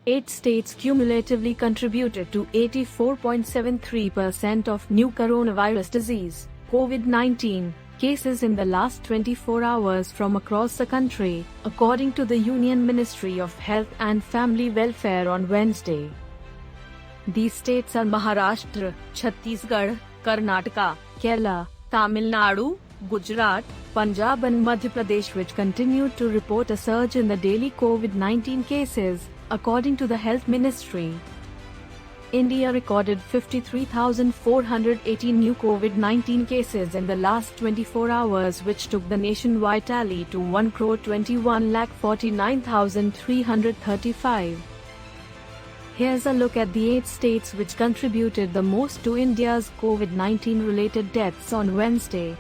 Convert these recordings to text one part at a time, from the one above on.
8 states cumulatively contributed to 84.73% of new coronavirus disease, COVID-19, cases in the last 24 hours from across the country, according to the Union Ministry of Health and Family Welfare on Wednesday. These states are Maharashtra, Chhattisgarh, Karnataka, Kerala, Tamil Nadu, Gujarat, Punjab and Madhya Pradesh, which continued to report a surge in the daily COVID-19 cases, according to the Health Ministry. India recorded 53,418 new COVID-19 cases in the last 24 hours, which took the nationwide tally to 1,21,49,335. Here's a look at the 8 states which contributed the most to India's COVID-19 related deaths on Wednesday.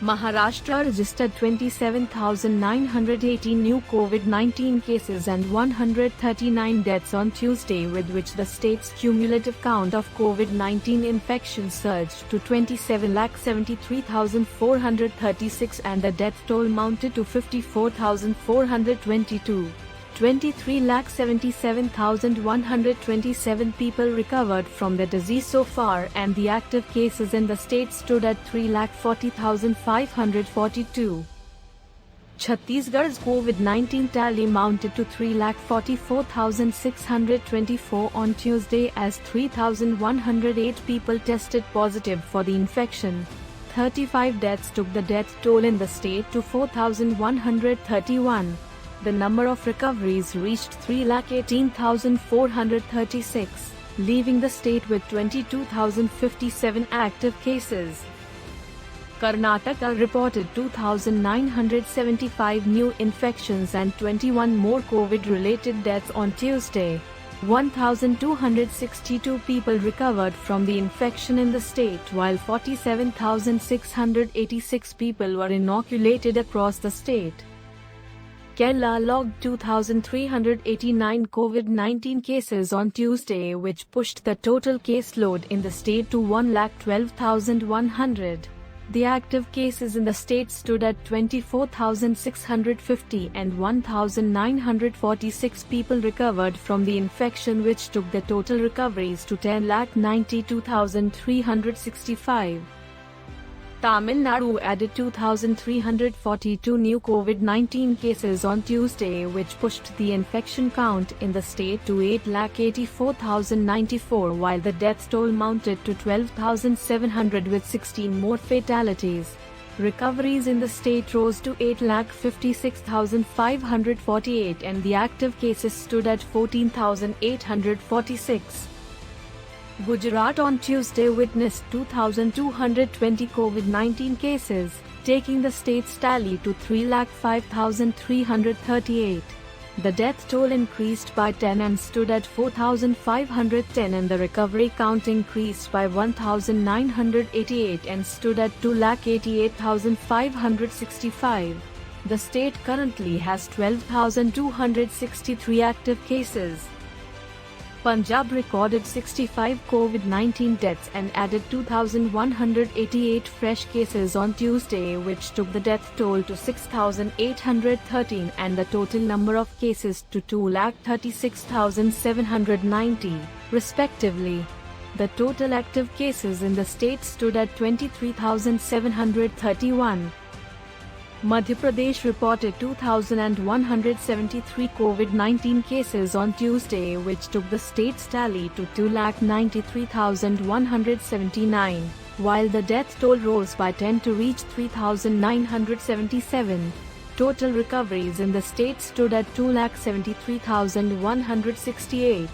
Maharashtra registered 27,918 new COVID-19 cases and 139 deaths on Tuesday, with which the state's cumulative count of COVID-19 infections surged to 27,73,436 and the death toll mounted to 54,422. 23,77,127 people recovered from the disease so far, and the active cases in the state stood at 3,40,542. Chhattisgarh's COVID-19 tally mounted to 3,44,624 on Tuesday as 3,108 people tested positive for the infection. 35 deaths took the death toll in the state to 4,131. The number of recoveries reached 3,18,436, leaving the state with 22,057 active cases. Karnataka reported 2,975 new infections and 21 more COVID-related deaths on Tuesday. 1,262 people recovered from the infection in the state, while 47,686 people were inoculated across the state. Kerala logged 2,389 COVID-19 cases on Tuesday, which pushed the total caseload in the state to 1,12,100. The active cases in the state stood at 24,650 and 1,946 people recovered from the infection, which took the total recoveries to 10,92,365. Tamil Nadu added 2,342 new COVID-19 cases on Tuesday, which pushed the infection count in the state to 8,84,094, while the death toll mounted to 12,700 with 16 more fatalities. Recoveries in the state rose to 8,56,548 and the active cases stood at 14,846. Gujarat on Tuesday witnessed 2,220 COVID-19 cases, taking the state's tally to 3,05,338. The death toll increased by 10 and stood at 4,510, and the recovery count increased by 1,988 and stood at 2,88,565. The state currently has 12,263 active cases. Punjab recorded 65 COVID-19 deaths and added 2,188 fresh cases on Tuesday, which took the death toll to 6,813 and the total number of cases to 2,36,790, respectively. The total active cases in the state stood at 23,731. Madhya Pradesh reported 2,173 COVID-19 cases on Tuesday, which took the state's tally to 2,93,179, while the death toll rose by 10 to reach 3,977. Total recoveries in the state stood at 2,73,168.